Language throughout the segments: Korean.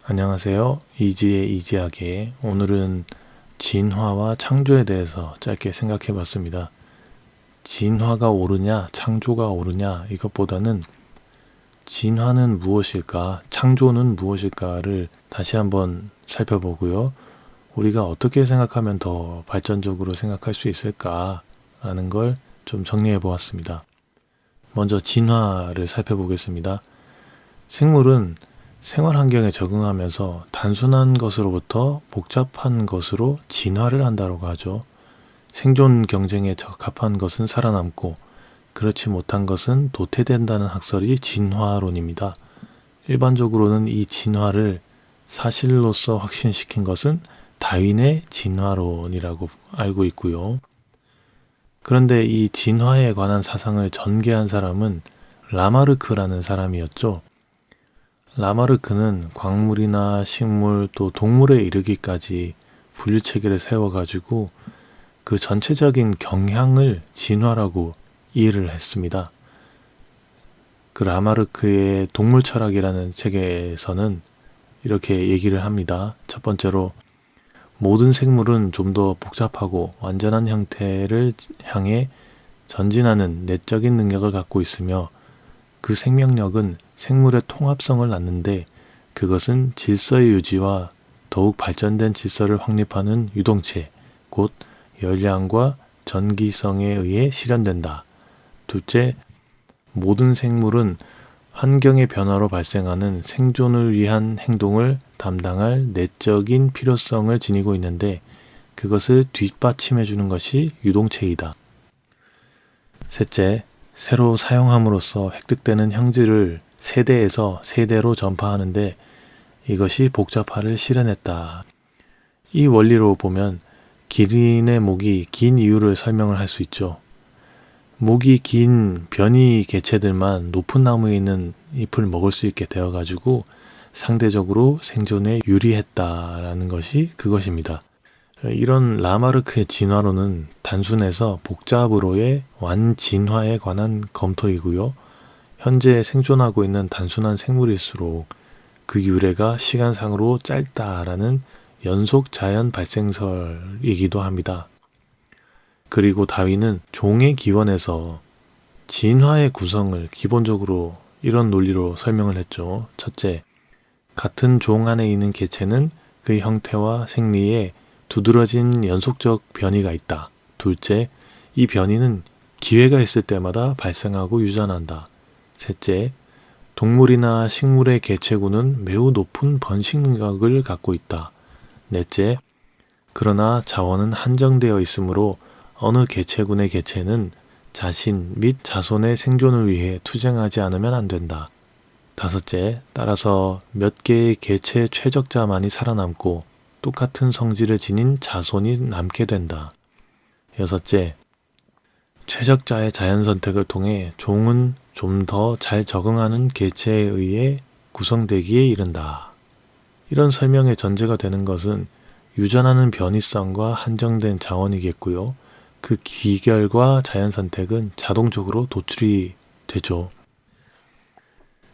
안녕하세요. 이지의 이지하게 오늘은 진화와 창조에 대해서 짧게 생각해 봤습니다. 진화가 옳으냐 창조가 옳으냐 이것보다는 진화는 무엇일까 창조는 무엇일까를 다시 한번 살펴보고요. 우리가 어떻게 생각하면 더 발전적으로 생각할 수 있을까라는 걸 좀 정리해 보았습니다. 먼저 진화를 살펴보겠습니다. 생물은 생활 환경에 적응하면서 단순한 것으로부터 복잡한 것으로 진화를 한다고 하죠. 생존 경쟁에 적합한 것은 살아남고 그렇지 못한 것은 도태된다는 학설이 진화론입니다. 일반적으로는 이 진화를 사실로서 확신시킨 것은 다윈의 진화론이라고 알고 있고요. 그런데 이 진화에 관한 사상을 전개한 사람은 라마르크라는 사람이었죠. 라마르크는 광물이나 식물 또 동물에 이르기까지 분류체계를 세워가지고 그 전체적인 경향을 진화라고 이해를 했습니다. 그 라마르크의 동물철학이라는 책에서는 이렇게 얘기를 합니다. 첫 번째로 모든 생물은 좀 더 복잡하고 완전한 형태를 향해 전진하는 내적인 능력을 갖고 있으며 그 생명력은 생물의 통합성을 낳는데 그것은 질서의 유지와 더욱 발전된 질서를 확립하는 유동체, 곧 열량과 전기성에 의해 실현된다. 둘째, 모든 생물은 환경의 변화로 발생하는 생존을 위한 행동을 담당할 내적인 필요성을 지니고 있는데 그것을 뒷받침해 주는 것이 유동체이다. 셋째, 새로 사용함으로써 획득되는 형질을 세대에서 세대로 전파하는데 이것이 복잡화를 실현했다. 이 원리로 보면 기린의 목이 긴 이유를 설명을 할 수 있죠. 목이 긴 변이 개체들만 높은 나무에 있는 잎을 먹을 수 있게 되어가지고 상대적으로 생존에 유리했다라는 것이 그것입니다. 이런 라마르크의 진화론은 단순해서 복잡으로의 완진화에 관한 검토이고요. 현재 생존하고 있는 단순한 생물일수록 그 유래가 시간상으로 짧다라는 연속 자연 발생설이기도 합니다. 그리고 다윈은 종의 기원에서 진화의 구성을 기본적으로 이런 논리로 설명을 했죠. 첫째, 같은 종 안에 있는 개체는 그 형태와 생리에 두드러진 연속적 변이가 있다. 둘째, 이 변이는 기회가 있을 때마다 발생하고 유전한다. 셋째, 동물이나 식물의 개체군은 매우 높은 번식 능력을 갖고 있다. 넷째, 그러나 자원은 한정되어 있으므로 어느 개체군의 개체는 자신 및 자손의 생존을 위해 투쟁하지 않으면 안 된다. 다섯째, 따라서 몇 개의 개체 최적자만이 살아남고 똑같은 성질을 지닌 자손이 남게 된다. 여섯째, 최적자의 자연 선택을 통해 종은 좀 더 잘 적응하는 개체에 의해 구성되기에 이른다. 이런 설명의 전제가 되는 것은 유전하는 변이성과 한정된 자원이겠고요. 그 귀결과 자연 선택은 자동적으로 도출이 되죠.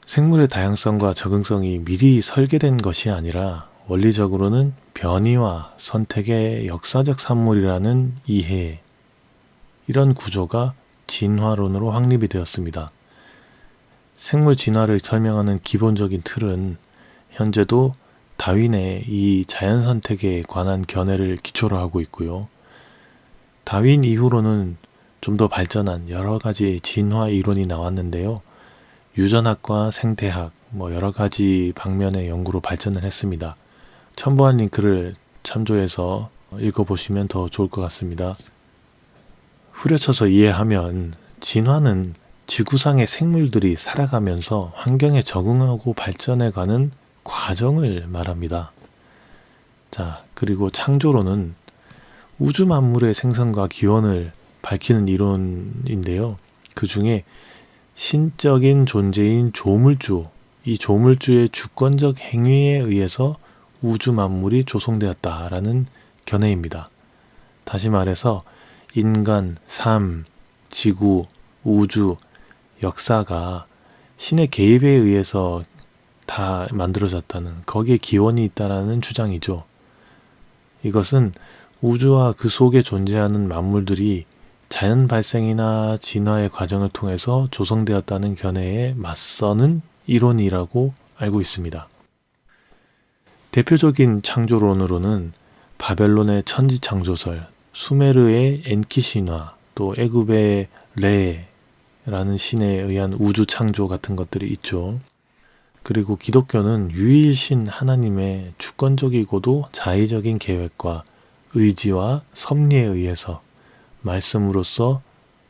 생물의 다양성과 적응성이 미리 설계된 것이 아니라 원리적으로는 변이와 선택의 역사적 산물이라는 이해, 이런 구조가 진화론으로 확립이 되었습니다. 생물 진화를 설명하는 기본적인 틀은 현재도 다윈의 이 자연 선택에 관한 견해를 기초로 하고 있고요. 다윈 이후로는 좀 더 발전한 여러 가지 진화 이론이 나왔는데요. 유전학과 생태학, 여러 가지 방면의 연구로 발전을 했습니다. 첨부한 링크를 참조해서 읽어보시면 더 좋을 것 같습니다. 후려쳐서 이해하면 진화는 지구상의 생물들이 살아가면서 환경에 적응하고 발전해가는 과정을 말합니다. 자, 그리고 창조론은 우주 만물의 생성과 기원을 밝히는 이론인데요. 그 중에 신적인 존재인 조물주, 이 조물주의 주권적 행위에 의해서 우주 만물이 조성되었다라는 견해입니다. 다시 말해서 인간, 삶, 지구, 우주, 역사가 신의 개입에 의해서 다 만들어졌다는, 거기에 기원이 있다라는 주장이죠. 이것은 우주와 그 속에 존재하는 만물들이 자연 발생이나 진화의 과정을 통해서 조성되었다는 견해에 맞서는 이론이라고 알고 있습니다. 대표적인 창조론으로는 바벨론의 천지창조설, 수메르의 엔키 신화, 또 애굽의 레라는 신에 의한 우주 창조 같은 것들이 있죠. 그리고 기독교는 유일신 하나님의 주권적이고도 자의적인 계획과 의지와 섭리에 의해서 말씀으로써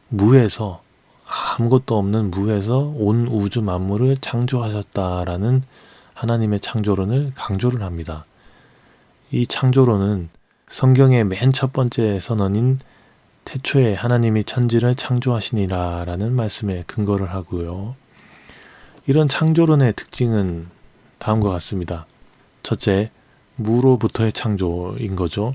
무에서, 아무것도 없는 무에서 온 우주 만물을 창조하셨다라는 하나님의 창조론을 강조를 합니다. 이 창조론은 성경의 맨 첫 번째 선언인 태초에 하나님이 천지를 창조하시니라 라는 말씀에 근거를 하고요. 이런 창조론의 특징은 다음과 같습니다. 첫째, 무로부터의 창조인 거죠.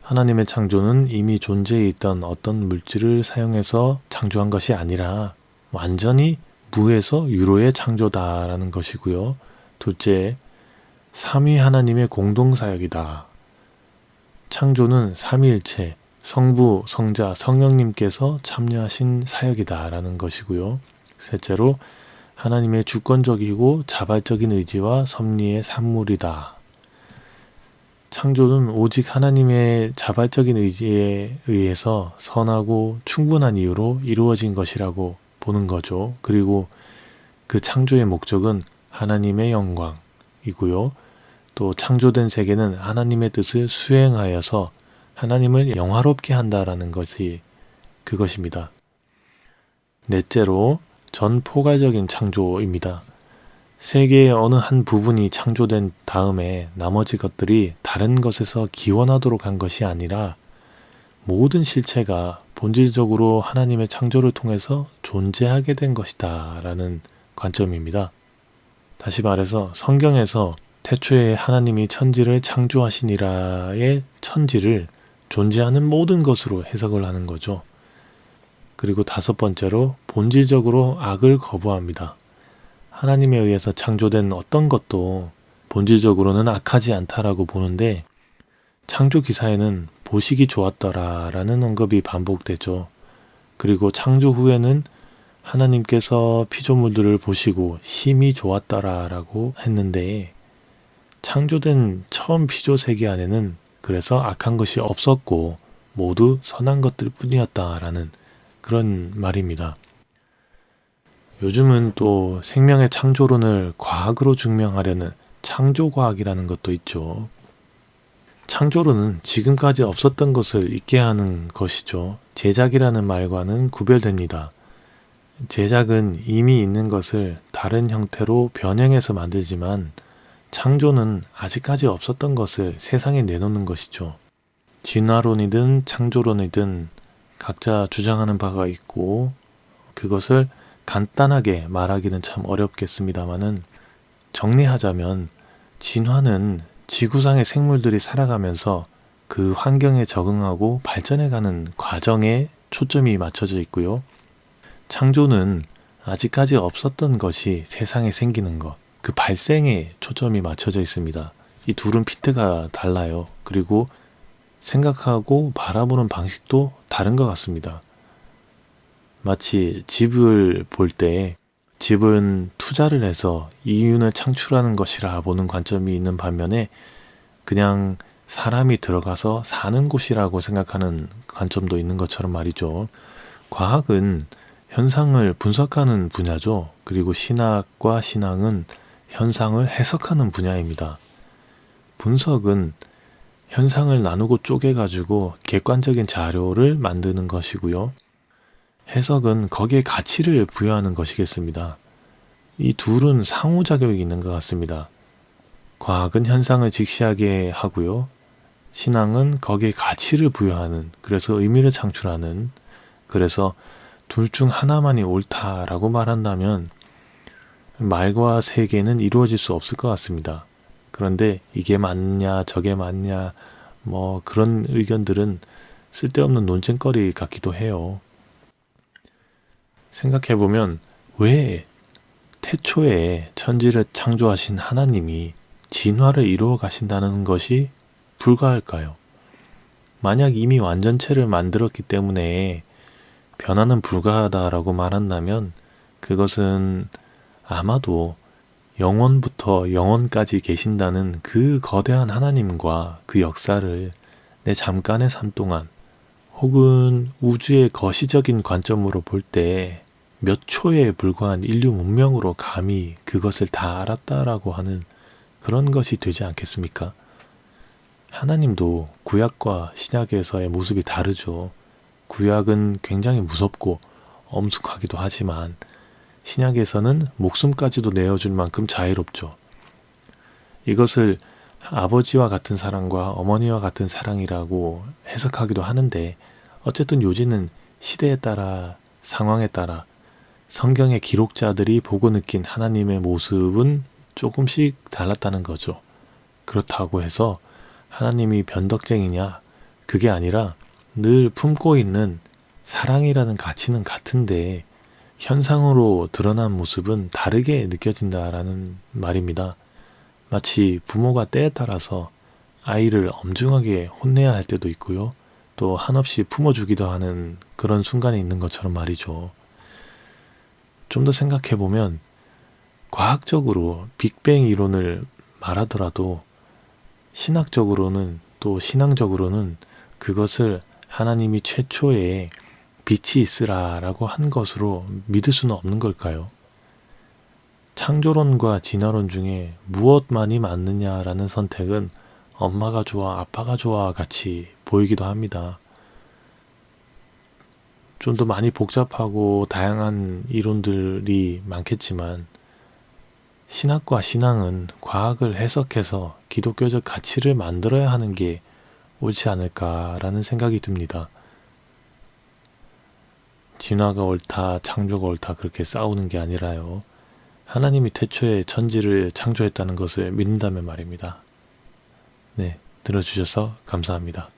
하나님의 창조는 이미 존재해 있던 어떤 물질을 사용해서 창조한 것이 아니라 완전히 무에서 유로의 창조다라는 것이고요. 둘째, 삼위 하나님의 공동사역이다. 창조는 삼위일체, 성부, 성자, 성령님께서 참여하신 사역이다라는 것이고요. 셋째로, 하나님의 주권적이고 자발적인 의지와 섭리의 산물이다. 창조는 오직 하나님의 자발적인 의지에 의해서 선하고 충분한 이유로 이루어진 것이라고 보는 거죠. 그리고 그 창조의 목적은 하나님의 영광이고요. 또 창조된 세계는 하나님의 뜻을 수행하여서 하나님을 영화롭게 한다라는 것이 그것입니다. 넷째로 전포괄적인 창조입니다. 세계의 어느 한 부분이 창조된 다음에 나머지 것들이 다른 것에서 기원하도록 한 것이 아니라 모든 실체가 본질적으로 하나님의 창조를 통해서 존재하게 된 것이다 라는 관점입니다. 다시 말해서 성경에서 태초에 하나님이 천지를 창조하시니라의 천지를 존재하는 모든 것으로 해석을 하는 거죠. 그리고 다섯 번째로 본질적으로 악을 거부합니다. 하나님에 의해서 창조된 어떤 것도 본질적으로는 악하지 않다라고 보는데 창조 기사에는 보시기 좋았더라라는 언급이 반복되죠. 그리고 창조 후에는 하나님께서 피조물들을 보시고 심히 좋았더라라고 했는데 창조된 처음 피조 세계 안에는 그래서 악한 것이 없었고 모두 선한 것들 뿐이었다라는 그런 말입니다. 요즘은 또 생명의 창조론을 과학으로 증명하려는 창조과학이라는 것도 있죠. 창조론은 지금까지 없었던 것을 있게 하는 것이죠. 제작이라는 말과는 구별됩니다. 제작은 이미 있는 것을 다른 형태로 변형해서 만들지만 창조는 아직까지 없었던 것을 세상에 내놓는 것이죠. 진화론이든 창조론이든 각자 주장하는 바가 있고 그것을 간단하게 말하기는 참 어렵겠습니다만은 정리하자면 진화는 지구상의 생물들이 살아가면서 그 환경에 적응하고 발전해가는 과정에 초점이 맞춰져 있고요. 창조는 아직까지 없었던 것이 세상에 생기는 것, 그 발생에 초점이 맞춰져 있습니다. 이 둘은 피트가 달라요. 그리고 생각하고 바라보는 방식도 다른 것 같습니다. 마치 집을 볼 때 집은 투자를 해서 이윤을 창출하는 것이라 보는 관점이 있는 반면에 그냥 사람이 들어가서 사는 곳이라고 생각하는 관점도 있는 것처럼 말이죠. 과학은 현상을 분석하는 분야죠. 그리고 신학과 신앙은 현상을 해석하는 분야입니다. 분석은 현상을 나누고 쪼개가지고 객관적인 자료를 만드는 것이고요. 해석은 거기에 가치를 부여하는 것이겠습니다. 이 둘은 상호작용이 있는 것 같습니다. 과학은 현상을 직시하게 하고요. 신앙은 거기에 가치를 부여하는, 그래서 의미를 창출하는, 그래서 둘 중 하나만이 옳다라고 말한다면 말과 세계는 이루어질 수 없을 것 같습니다. 그런데 이게 맞냐 저게 맞냐 뭐 그런 의견들은 쓸데없는 논쟁거리 같기도 해요. 생각해보면 왜 태초에 천지를 창조하신 하나님이 진화를 이루어 가신다는 것이 불가할까요? 만약 이미 완전체를 만들었기 때문에 변화는 불가하다라고 말한다면 그것은 아마도 영원부터 영원까지 계신다는 그 거대한 하나님과 그 역사를 내 잠깐의 삶 동안 혹은 우주의 거시적인 관점으로 볼 때 몇 초에 불과한 인류 문명으로 감히 그것을 다 알았다라고 하는 그런 것이 되지 않겠습니까? 하나님도 구약과 신약에서의 모습이 다르죠. 구약은 굉장히 무섭고 엄숙하기도 하지만 신약에서는 목숨까지도 내어줄 만큼 자유롭죠. 이것을 아버지와 같은 사랑과 어머니와 같은 사랑이라고 해석하기도 하는데 어쨌든 요지는 시대에 따라 상황에 따라 성경의 기록자들이 보고 느낀 하나님의 모습은 조금씩 달랐다는 거죠. 그렇다고 해서 하나님이 변덕쟁이냐? 그게 아니라 늘 품고 있는 사랑이라는 가치는 같은데 현상으로 드러난 모습은 다르게 느껴진다라는 말입니다. 마치 부모가 때에 따라서 아이를 엄중하게 혼내야 할 때도 있고요. 또 한없이 품어주기도 하는 그런 순간이 있는 것처럼 말이죠. 좀 더 생각해보면 과학적으로 빅뱅 이론을 말하더라도 신학적으로는 또 신앙적으로는 그것을 하나님이 최초에 빛이 있으라라고 한 것으로 믿을 수는 없는 걸까요? 창조론과 진화론 중에 무엇만이 맞느냐라는 선택은 엄마가 좋아, 아빠가 좋아 같이 보이기도 합니다. 좀 더 많이 복잡하고 다양한 이론들이 많겠지만 신학과 신앙은 과학을 해석해서 기독교적 가치를 만들어야 하는 게 옳지 않을까라는 생각이 듭니다. 진화가 옳다, 창조가 옳다 그렇게 싸우는 게 아니라요. 하나님이 태초에 천지를 창조했다는 것을 믿는다면 말입니다. 네, 들어주셔서 감사합니다.